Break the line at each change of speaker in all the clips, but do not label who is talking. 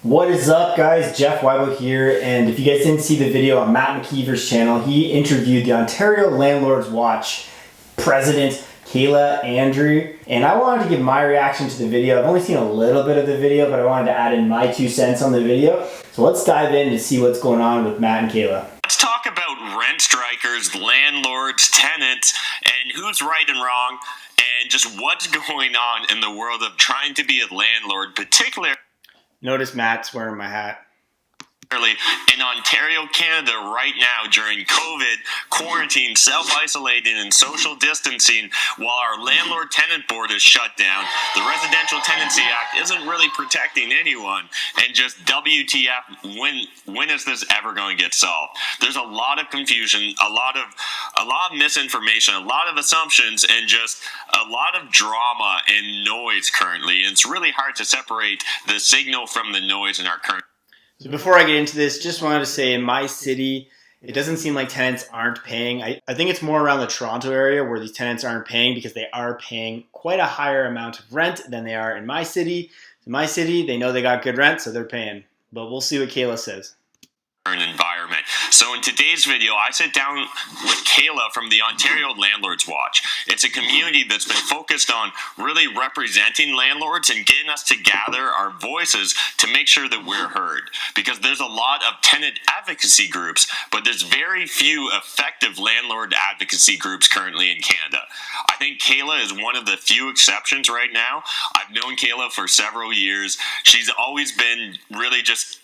What is up, guys? Jeff Weibel here, and if you guys didn't see the video on Matt McKeever's channel, he interviewed the Ontario Landlords Watch president, Kayla Andrade, and I wanted to give my reaction to the video. I've only seen a little bit of the video, but I wanted to add in my 2 cents on the video. So let's dive in to see what's going on with Matt and Kayla.
Let's talk about rent strikers, landlords, tenants, and who's right and wrong, and just what's going on in the world of trying to be a landlord, particularly
Notice Matt's wearing my hat.
in Ontario, Canada right now during COVID, quarantine, self-isolating, and social distancing. While our landlord-tenant board is shut down, the Residential Tenancy Act isn't really protecting anyone. And just WTF, when is this ever going to get solved? There's a lot of confusion, a lot of misinformation, a lot of assumptions, and just a lot of drama and noise currently. And it's really hard to separate the signal from the noise in our current.
So before I get into this, just wanted to say in my city, it doesn't seem like tenants aren't paying. I think it's more around the Toronto area where these tenants aren't paying because they are paying quite a higher amount of rent than they are in my city. In my city, they know they got good rent, so they're paying. But we'll see what Kayla says.
Environment. So in today's video, I sit down with Kayla from the Ontario Landlords Watch. It's a community that's been focused on really representing landlords and getting us to gather our voices to make sure that we're heard. Because there's a lot of tenant advocacy groups, but there's very few effective landlord advocacy groups currently in Canada. I think Kayla is one of the few exceptions right now. I've known Kayla for several years. She's always been really just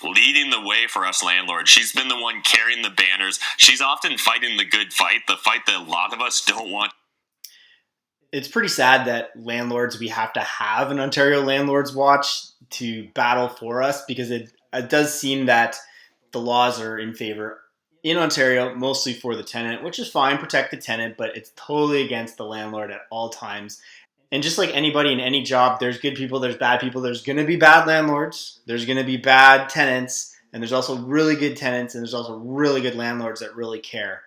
leading the way for us landlords. She's been the one carrying the banners. She's often fighting the good fight, the fight that a lot of us don't want.
It's pretty sad that landlords, we have to have an Ontario Landlords Watch to battle for us because it does seem that the laws are in favor in Ontario, mostly for the tenant, which is fine, protect the tenant, but it's totally against the landlord at all times. And just like anybody in any job, there's good people, there's bad people, there's going to be bad landlords, there's going to be bad tenants, and there's also really good tenants, and there's also really good landlords that really care.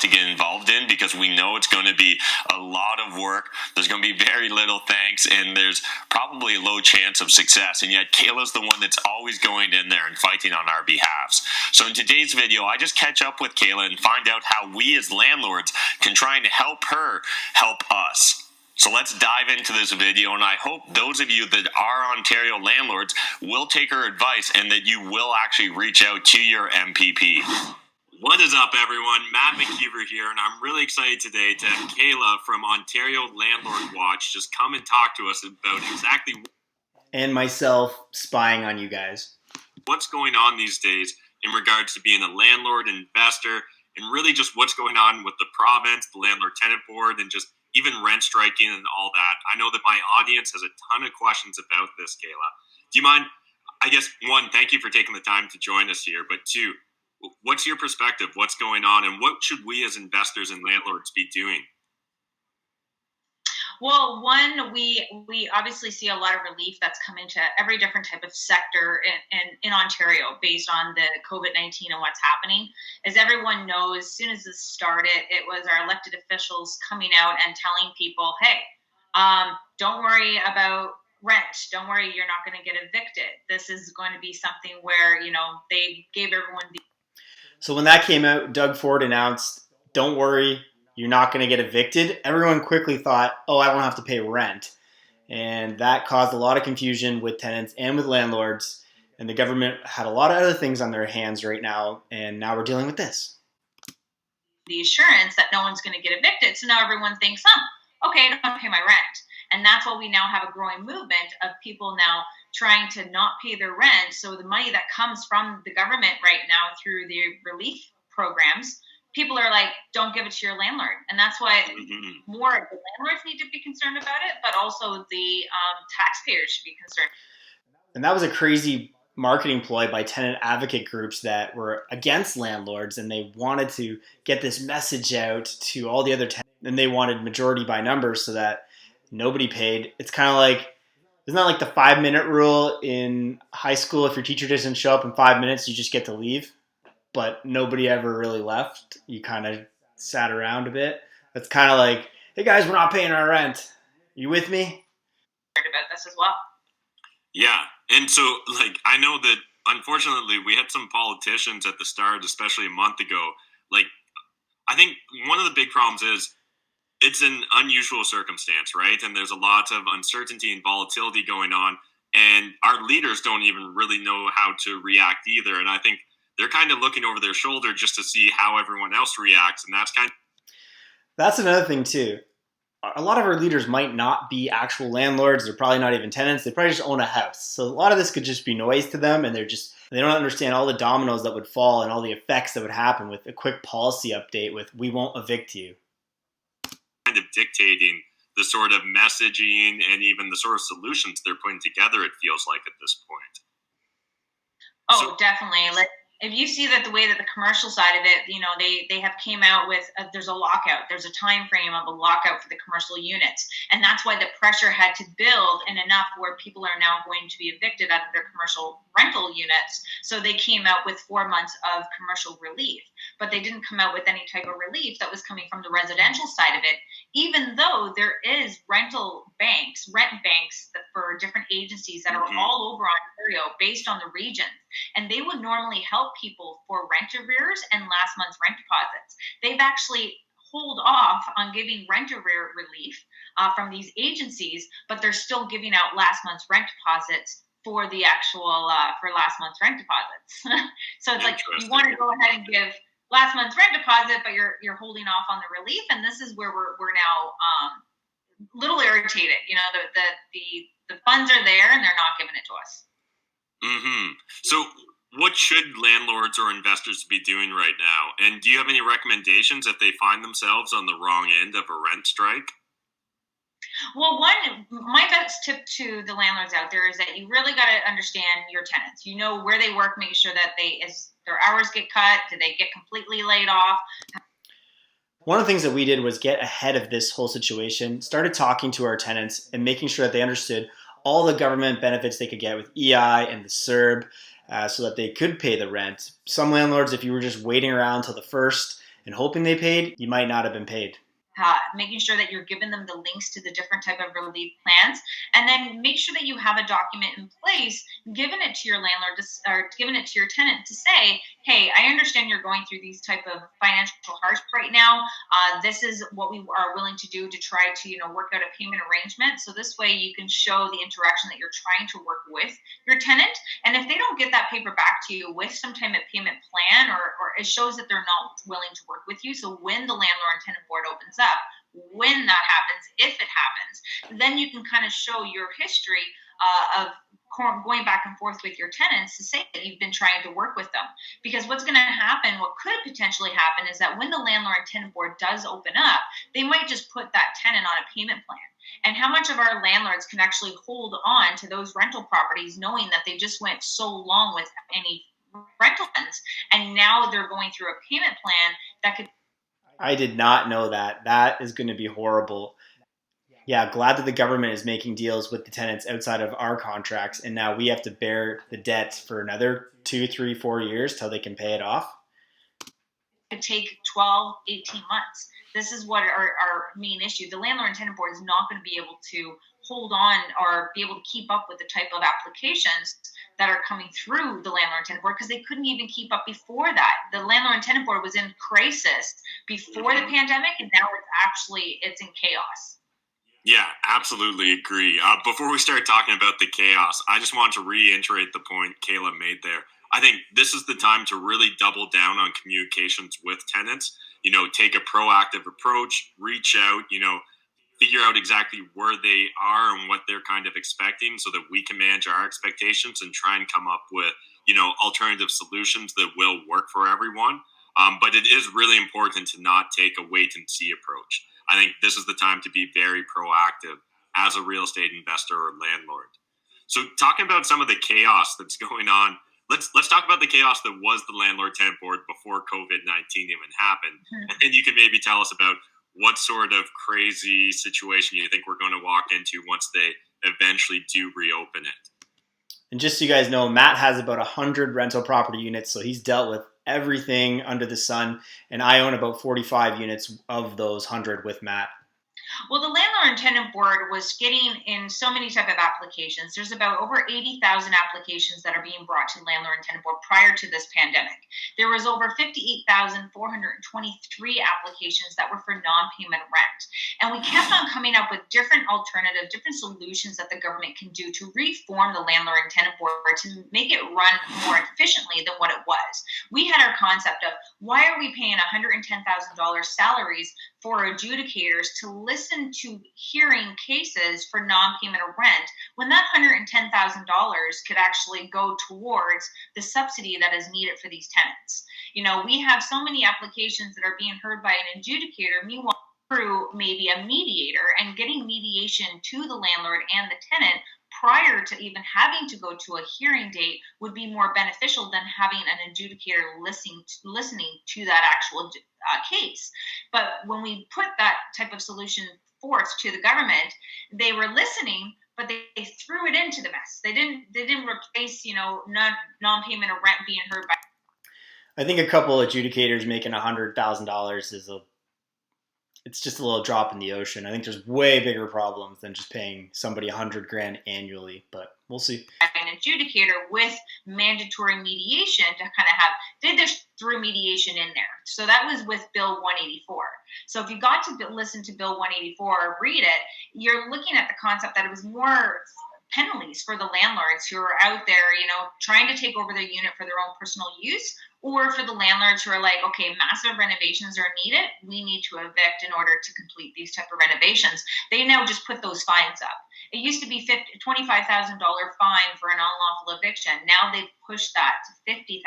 To get involved in because we know it's going to be a lot of work. There's going to be very little thanks, and there's probably a low chance of success. And yet Kayla's the one that's always going in there and fighting on our behalves. So in today's video, I just catch up with Kayla and find out how we as landlords can try and help her help us. So let's dive into this video, and I hope those of you that are Ontario landlords will take her advice and that you will actually reach out to your MPP. What is up, everyone? Matt McKeever here, and I'm really excited today to have Kayla from Ontario Landlord Watch just come and talk to us about exactly
and myself spying on you guys.
What's going on these days in regards to being a landlord, investor, and really just what's going on with the province, the landlord-tenant board, and just even rent striking and all that. I know that my audience has a ton of questions about this, Kayla. Do you mind, I guess, one, thank you for taking the time to join us here, but two, what's your perspective? What's going on, and what should we as investors and landlords be doing?
Well, one, we obviously see a lot of relief that's coming to every different type of sector in Ontario based on the COVID-19 and what's happening. As everyone knows, as soon as this started, it was our elected officials coming out and telling people, hey, don't worry about rent. Don't worry, you're not going to get evicted. This is going to be something where, they gave everyone the...
So when that came out, Doug Ford announced, don't worry, you're not going to get evicted. Everyone quickly thought, oh, I don't have to pay rent. And that caused a lot of confusion with tenants and with landlords. And the government had a lot of other things on their hands right now. And now we're dealing with this.
The assurance that no one's going to get evicted. So now everyone thinks, okay, I don't have to pay my rent. And that's why we now have a growing movement of people now trying to not pay their rent. So the money that comes from the government right now through the relief programs, people are like, don't give it to your landlord. And that's why more of the landlords need to be concerned about it, but also the taxpayers should be concerned.
And that was a crazy marketing ploy by tenant advocate groups that were against landlords, and they wanted to get this message out to all the other tenants, and they wanted majority by numbers so that nobody paid. It's kind of like, isn't that like the 5-minute rule in high school? If your teacher doesn't show up in 5 minutes, you just get to leave. But nobody ever really left. You kind of sat around a bit. That's kind of like, hey guys, we're not paying our rent. You with me?
About this as well.
Yeah. And so, like, I know that unfortunately we had some politicians at the start, especially a month ago. Like, I think one of the big problems is it's an unusual circumstance, right? And there's a lot of uncertainty and volatility going on. And our leaders don't even really know how to react either. And I think they're kind of looking over their shoulder just to see how everyone else reacts. And that's kind of.
That's another thing too. A lot of our leaders might not be actual landlords. They're probably not even tenants. They probably just own a house. So a lot of this could just be noise to them, and they don't understand all the dominoes that would fall and all the effects that would happen with a quick policy update with "we won't evict you."
Kind of dictating the sort of messaging and even the sort of solutions they're putting together, it feels like at this point.
Oh, definitely. Like if you see that the way that the commercial side of it, they have came out with there's a lockout. There's a time frame of a lockout for the commercial units, and that's why the pressure had to build and enough where people are now going to be evicted out of their commercial rental units. So they came out with 4 months of commercial relief, but they didn't come out with any type of relief that was coming from the residential side of it. Even though there is rent banks for different agencies that are all over Ontario based on the region, and they would normally help people for rent arrears and last month's rent deposits. They've actually hold off on giving rent arrear relief from these agencies, but they're still giving out last month's rent deposits for the actual for last month's rent deposits. So it's like you want to go ahead and give last month's rent deposit, but you're holding off on the relief, and this is where we're now a little irritated. The funds are there and they're not giving it to us.
So what should landlords or investors be doing right now? And do you have any recommendations if they find themselves on the wrong end of a rent strike?
Well, my best tip to the landlords out there is that you really got to understand your tenants. You know where they work, make sure that as their hours get cut, do they get completely laid off?
One of the things that we did was get ahead of this whole situation, started talking to our tenants and making sure that they understood all the government benefits they could get with EI and the CERB so that they could pay the rent. Some landlords, if you were just waiting around till the first and hoping they paid, you might not have been paid.
Making sure that you're giving them the links to the different type of relief plans, and then make sure that you have a document in place, giving it to your landlord or giving it to your tenant to say, hey, I understand you're going through these type of financial hardship right now. This is what we are willing to do to try to work out a payment arrangement. So this way you can show the interaction that you're trying to work with your tenant. And if they don't get that paper back to you with some type of payment plan, or it shows that they're not willing to work with you, so when the landlord and tenant board opens up, when that happens, if it happens, then you can kind of show your history of going back and forth with your tenants to say that you've been trying to work with them. Because what's going to happen, what could potentially happen, is that when the landlord and tenant board does open up, they might just put that tenant on a payment plan. And how much of our landlords can actually hold on to those rental properties knowing that they just went so long with any rental funds, and now they're going through a payment plan that could.
I did not know that. That is going to be horrible. Yeah, glad that the government is making deals with the tenants outside of our contracts, and now we have to bear the debt for another 2, 3, 4 years till they can pay it off.
Could take 12, 18 months. This is what our main issue. The landlord and tenant board is not going to be able to hold on or be able to keep up with the type of applications that are coming through the landlord and tenant board, because they couldn't even keep up before that. The landlord and tenant board was in crisis before the pandemic, and now it's in chaos.
Yeah, absolutely agree. Before we start talking about the chaos, I just want to reiterate the point Kayla made there. I think this is the time to really double down on communications with tenants. Take a proactive approach, reach out, figure out exactly where they are and what they're kind of expecting so that we can manage our expectations and try and come up with, alternative solutions that will work for everyone. But it is really important to not take a wait and see approach. I think this is the time to be very proactive as a real estate investor or landlord. So talking about some of the chaos that's going on, let's talk about the chaos that was the landlord-tenant board before COVID-19 even happened. And then you can maybe tell us about what sort of crazy situation you think we're going to walk into once they eventually do reopen it.
And just so you guys know, Matt has about 100 rental property units, so he's dealt with everything under the sun, and I own about 45 units of those 100 with Matt.
Well, the Landlord and Tenant Board was getting in so many type of applications. There's about over 80,000 applications that are being brought to the Landlord and Tenant Board prior to this pandemic. There was over 58,423 applications that were for non-payment rent. And we kept on coming up with different alternatives, different solutions that the government can do to reform the Landlord and Tenant Board to make it run more efficiently than what it was. We had our concept of, why are we paying $110,000 salaries for adjudicators to listen to hearing cases for non-payment of rent when that $110,000 could actually go towards the subsidy that is needed for these tenants? We have so many applications that are being heard by an adjudicator. Meanwhile, through maybe a mediator, and getting mediation to the landlord and the tenant prior to even having to go to a hearing date would be more beneficial than having an adjudicator listening to that actual case. But when we put that type of solution forth to the government, they were listening, but they threw it into the mess. They didn't replace non-payment of rent being heard by.
I think a couple adjudicators making $100,000 it's just a little drop in the ocean. I think there's way bigger problems than just paying somebody $100,000 annually, but we'll see.
An adjudicator with mandatory mediation to kind of did this through mediation in there. So that was with Bill 184. So if you got to listen to Bill 184 or read it, you're looking at the concept that it was more penalties for the landlords who are out there, trying to take over their unit for their own personal use, or for the landlords who are like, okay, massive renovations are needed. We need to evict in order to complete these type of renovations. They now just put those fines up. It used to be $25,000 fine for an unlawful eviction. Now they've pushed that to $50,000,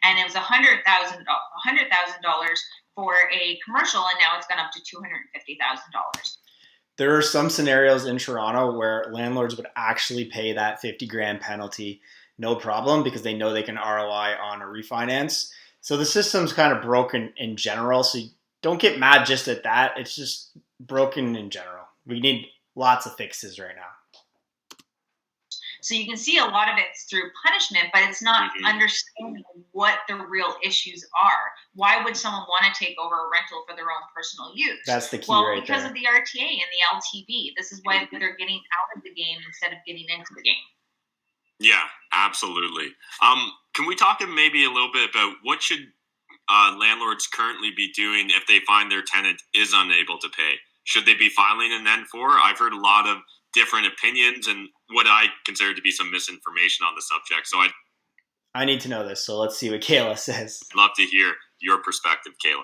and it was $100,000 for a commercial, and now it's gone up to $250,000.
There are some scenarios in Toronto where landlords would actually pay that $50,000 penalty, no problem, because they know they can ROI on a refinance. So the system's kind of broken in general. So don't get mad just at that. It's just broken in general. We need lots of fixes right now.
So you can see a lot of it's through punishment, but it's not understanding what the real issues are. Why would someone want to take over a rental for their own personal use?
That's the key right
because
there.
Of the RTA and the LTV. This is why they're getting out of the game instead of getting into the game.
Yeah, absolutely. Can we talk maybe a little bit about what should landlords currently be doing if they find their tenant is unable to pay? Should they be filing an N4? I've heard a lot of different opinions and what I consider to be some misinformation on the subject. So
I need to know this, so let's see what Kayla says.
I'd love to hear your perspective, Kayla.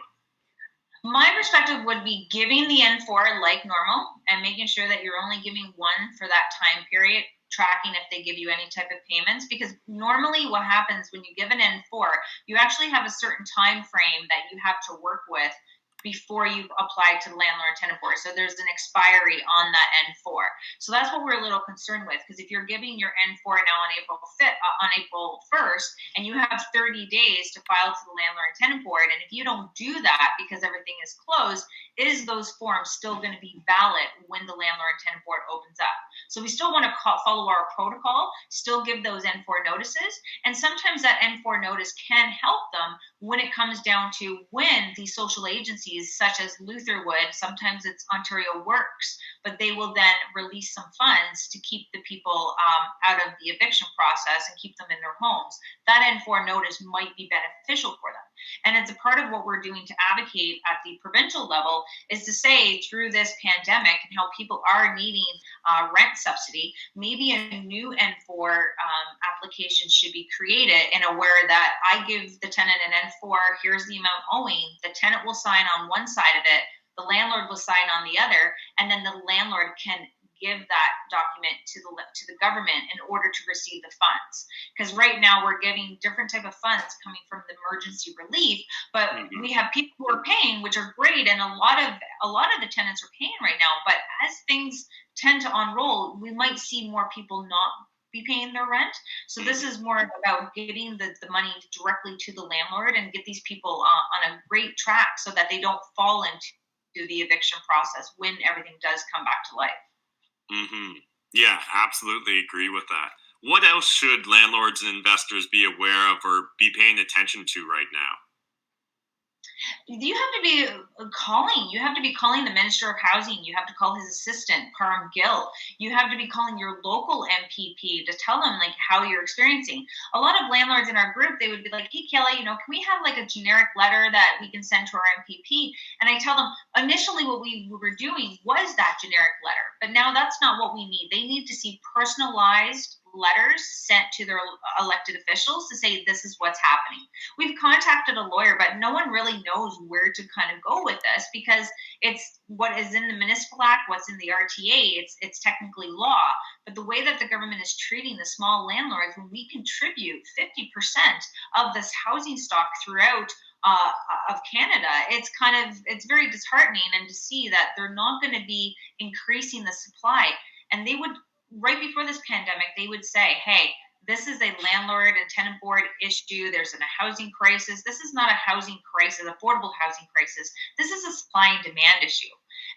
My perspective would be giving the N4 like normal and making sure that you're only giving one for that time period, tracking if they give you any type of payments, because normally what happens when you give an N4, you actually have a certain time frame that you have to work with before you apply to the Landlord and Tenant Board. So there's an expiry on that N4. So that's what we're a little concerned with, because if you're giving your N4 now on April 1st, and you have 30 days to file to the Landlord and Tenant Board, and if you don't do that because everything is closed, is those forms still going to be valid when the Landlord and Tenant Board opens up? So we still want to follow our protocol, still give those N4 notices, and sometimes that N4 notice can help them when it comes down to when these social agencies such as Luther would, sometimes it's Ontario Works, but they will then release some funds to keep the people out of the eviction process and keep them in their homes. That N4 notice might be beneficial for them. And it's a part of what we're doing to advocate at the provincial level is to say through this pandemic and how people are needing rent subsidy, maybe a new N4 application should be created in a where that I give the tenant an N4, here's the amount owing, the tenant will sign on one side of it, the landlord will sign on the other, and then the landlord can give that document to the government in order to receive the funds. Because right now we're getting different type of funds coming from the emergency relief, but we have people who are paying, which are great, and a lot of the tenants are paying right now. But as things tend to unroll, we might see more people not be paying their rent. So this is more about getting the money directly to the landlord and get these people on a great track so that they don't fall into the eviction process when everything does come back to life.
Yeah, absolutely agree with that. What else should landlords and investors be aware of or be paying attention to right now?
You have to be calling. You have to be calling the Minister of Housing. You have to call his assistant, Param Gill. You have to be calling your local MPP to tell them like how you're experiencing. A lot of landlords in our group, they would be like, hey, Kayla, can we have like a generic letter that we can send to our MPP? And I tell them initially what we were doing was that generic letter, but now that's not what we need. They need to see personalized letters sent to their elected officials to say this is what's happening. We've contacted a lawyer, but no one really knows where to kind of go with this because it's what is in the Municipal Act, what's in the RTA. It's technically law, but the way that the government is treating the small landlords, when we contribute 50% of this housing stock throughout of Canada, it's very disheartening, and to see that they're not going to be increasing the supply. And they would, right before this pandemic, they would say, hey, this is a landlord and tenant board issue. There's a housing crisis. This is not a housing crisis, affordable housing crisis. This is a supply and demand issue.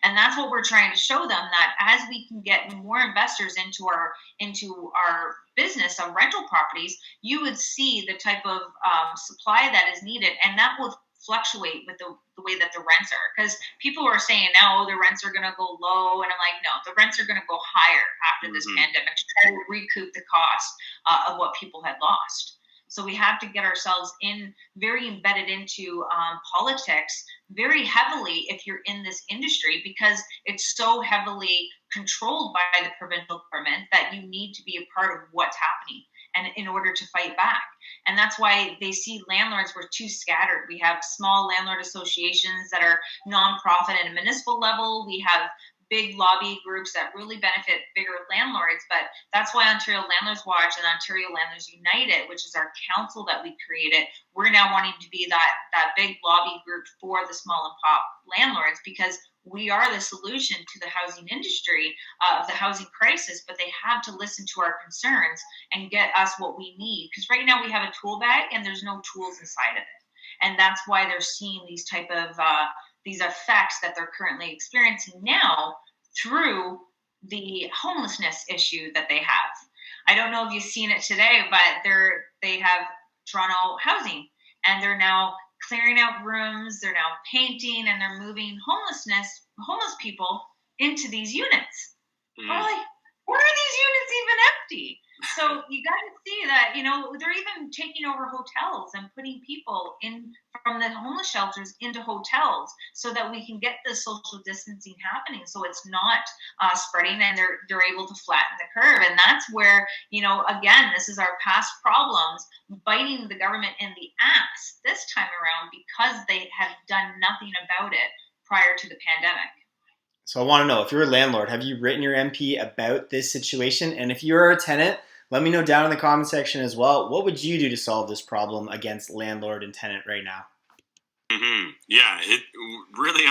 And that's what we're trying to show them, that as we can get more investors into our business of rental properties, you would see the type of supply that is needed, and that will fluctuate with the way that the rents are. Because people are saying now, the rents are going to go low, and I'm like, no, the rents are going to go higher after this pandemic to try to recoup the cost of what people had lost. So we have to get ourselves very embedded into politics very heavily if you're in this industry, because it's so heavily controlled by the provincial government that you need to be a part of what's happening, and in order to fight back. And that's why they see landlords were too scattered. We have small landlord associations that are nonprofit at a municipal level. We have big lobby groups that really benefit bigger landlords. But that's why Ontario Landlords Watch and Ontario Landlords United, which is our council that we created, we're now wanting to be that big lobby group for the small and pop landlords, because we are the solution to the housing industry of the housing crisis, but they have to listen to our concerns and get us what we need. Because right now we have a tool bag and there's no tools inside of it. And that's why they're seeing these type of these effects that they're currently experiencing now through the homelessness issue that they have. I don't know if you've seen it today, but they have Toronto Housing, and they're now clearing out rooms, they're now painting, and they're moving homeless people into these units. Mm. We're like, where are these units even empty? So you got to see that, they're even taking over hotels and putting people in from the homeless shelters into hotels so that we can get the social distancing happening, so it's not spreading, and they're able to flatten the curve. And that's where, again, this is our past problems biting the government in the ass this time around, because they have done nothing about it prior to the pandemic.
So I want to know, if you're a landlord, have you written your MP about this situation? And if you're a tenant, let me know down in the comment section as well. What would you do to solve this problem against landlord and tenant right now?
Mm-hmm. Yeah, it really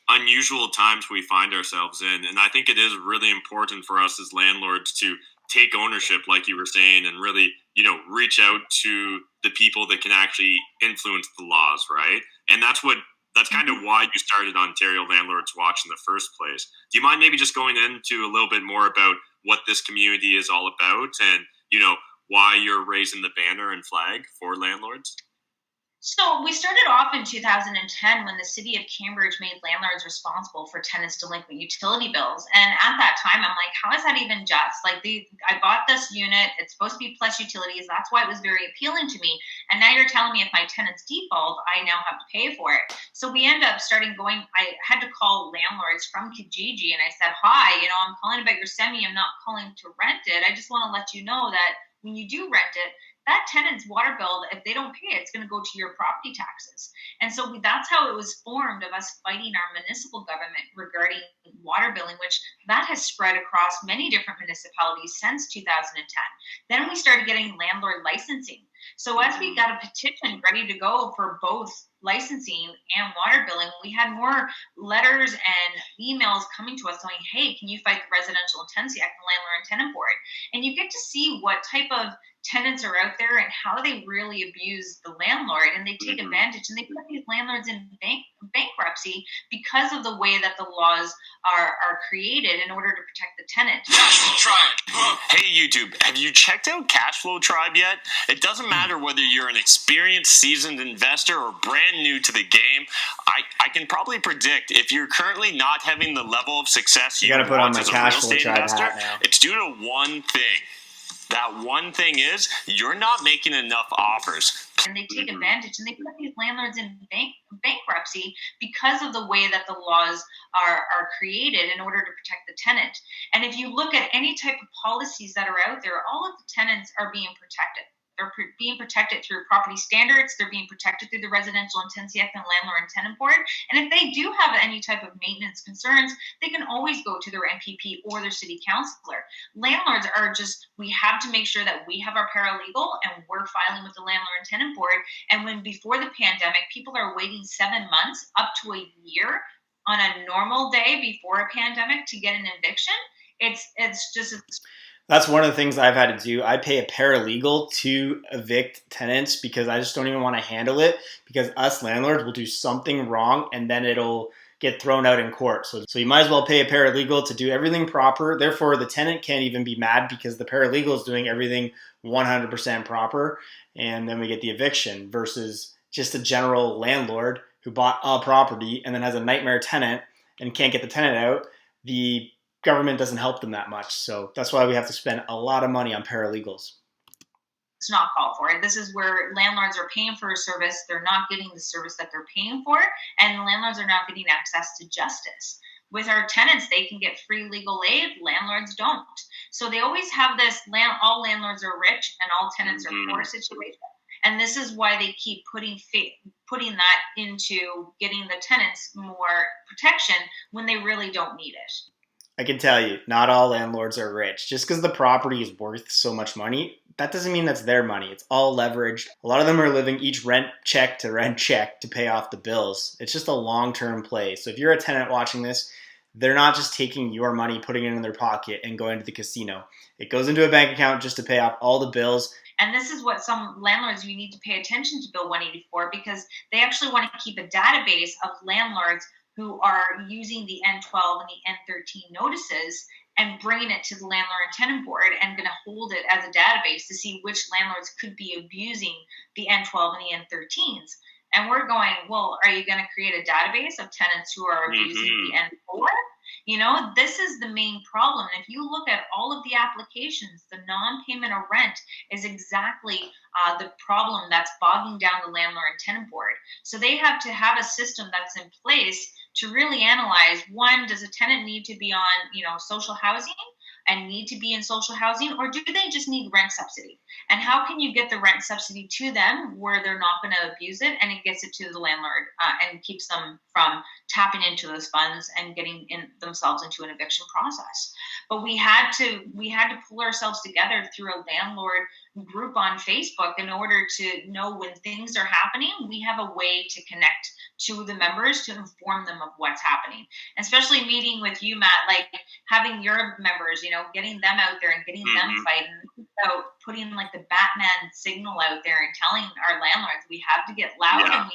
unusual times we find ourselves in. And I think it is really important for us as landlords to take ownership, like you were saying, and really, reach out to the people that can actually influence the laws, right? And that's kind of why you started Ontario Landlords Watch in the first place. Do you mind maybe just going into a little bit more about what this community is all about, and, why you're raising the banner and flag for landlords?
So we started off in 2010 when the city of Cambridge made landlords responsible for tenants' delinquent utility bills. And at that time, I'm like, how is that even just? Like, I bought this unit, it's supposed to be plus utilities. That's why it was very appealing to me. And now you're telling me if my tenants default, I now have to pay for it. So we end up I had to call landlords from Kijiji, and I said, hi, I'm calling about your semi. I'm not calling to rent it. I just want to let you know that when you do rent it, that tenant's water bill, if they don't pay it, it's going to go to your property taxes. And so that's how it was formed, of us fighting our municipal government regarding water billing, which that has spread across many different municipalities since 2010. Then we started getting landlord licensing. So as we got a petition ready to go for both licensing and water billing, we had more letters and emails coming to us saying, hey, can you fight the Residential Tenancy Act, the Landlord and Tenant Board? And you get to see what type of tenants are out there and how they really abuse the landlord, and they take advantage, and they put these landlords in bankruptcy because of the way that the laws are created in order to protect the tenant.
Cashflow Tribe. Hey YouTube, have you checked out Cashflow Tribe yet? It doesn't matter whether you're an experienced, seasoned investor or brand new to the game. I can probably predict if you're currently not having the level of success you
gotta put on
want
my
as a real
Cashflow
estate
Tribe
investor,
hat now.
it's due to one thing. That one thing is you're not making enough offers.
And they take advantage, and they put these landlords in bankruptcy because of the way that the laws are created in order to protect the tenant. And if you look at any type of policies that are out there, all of the tenants are being protected. They're being protected through property standards. They're being protected through the Residential Intensity Act and Landlord and Tenant Board. And if they do have any type of maintenance concerns, they can always go to their MPP or their city councilor. Landlords are just, we have to make sure that we have our paralegal and we're filing with the Landlord and Tenant Board. And when before the pandemic, people are waiting 7 months up to a year on a normal day before a pandemic to get an eviction, it's just...
That's one of the things I've had to do. I pay a paralegal to evict tenants because I just don't even want to handle it, because us landlords will do something wrong and then it'll get thrown out in court. So you might as well pay a paralegal to do everything proper. Therefore, the tenant can't even be mad because the paralegal is doing everything 100% proper, and then we get the eviction, versus just a general landlord who bought a property and then has a nightmare tenant and can't get the tenant out. The government doesn't help them that much. So that's why we have to spend a lot of money on paralegals.
It's not called for. This is where landlords are paying for a service. They're not getting the service that they're paying for, and landlords are not getting access to justice. With our tenants, they can get free legal aid. Landlords don't. So they always have this all landlords are rich and all tenants are poor situation. And this is why they keep putting that into getting the tenants more protection when they really don't need it.
I can tell you, not all landlords are rich. Just because the property is worth so much money, that doesn't mean that's their money. It's all leveraged. A lot of them are living each rent check to pay off the bills. It's just a long-term play. So if you're a tenant watching this, they're not just taking your money, putting it in their pocket, and going to the casino. It goes into a bank account just to pay off all the bills.
And this is what some landlords, you need to pay attention to Bill 184, because they actually want to keep a database of landlords who are using the N12 and the N13 notices and bringing it to the Landlord and Tenant Board, and going to hold it as a database to see which landlords could be abusing the N12 and the N13s. And we're going, well, are you going to create a database of tenants who are abusing the N4? You know, this is the main problem. And if you look at all of the applications, the non-payment of rent is exactly the problem that's bogging down the Landlord and Tenant Board. So they have to have a system that's in place to really analyze, one, does a tenant need to be on, social housing and need to be in social housing, or do they just need rent subsidy? And how can you get the rent subsidy to them where they're not going to abuse it, and it gets it to the landlord and keeps them from tapping into those funds and getting themselves into an eviction process? But we had to pull ourselves together through a landlord group on Facebook in order to know when things are happening. We have a way to connect to the members to inform them of what's happening, especially meeting with you, Matt, like having your members, getting them out there and getting them fighting, so putting like the Batman signal out there and telling our landlords we have to get loud, and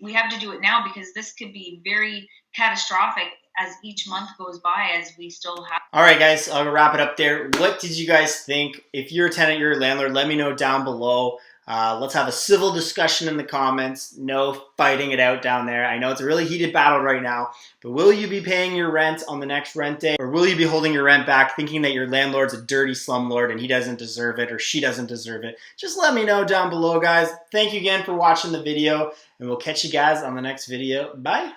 we have to do it now, because this could be very catastrophic as each month goes by, as we still have.
All right, guys, I'll wrap it up there. What did you guys think? If you're a tenant, you're a landlord, let me know down below. Let's have a civil discussion in the comments. No fighting it out down there. I know it's a really heated battle right now, but will you be paying your rent on the next rent day? Or will you be holding your rent back thinking that your landlord's a dirty slumlord and he doesn't deserve it, or she doesn't deserve it? Just let me know down below, guys. Thank you again for watching the video, and we'll catch you guys on the next video. Bye.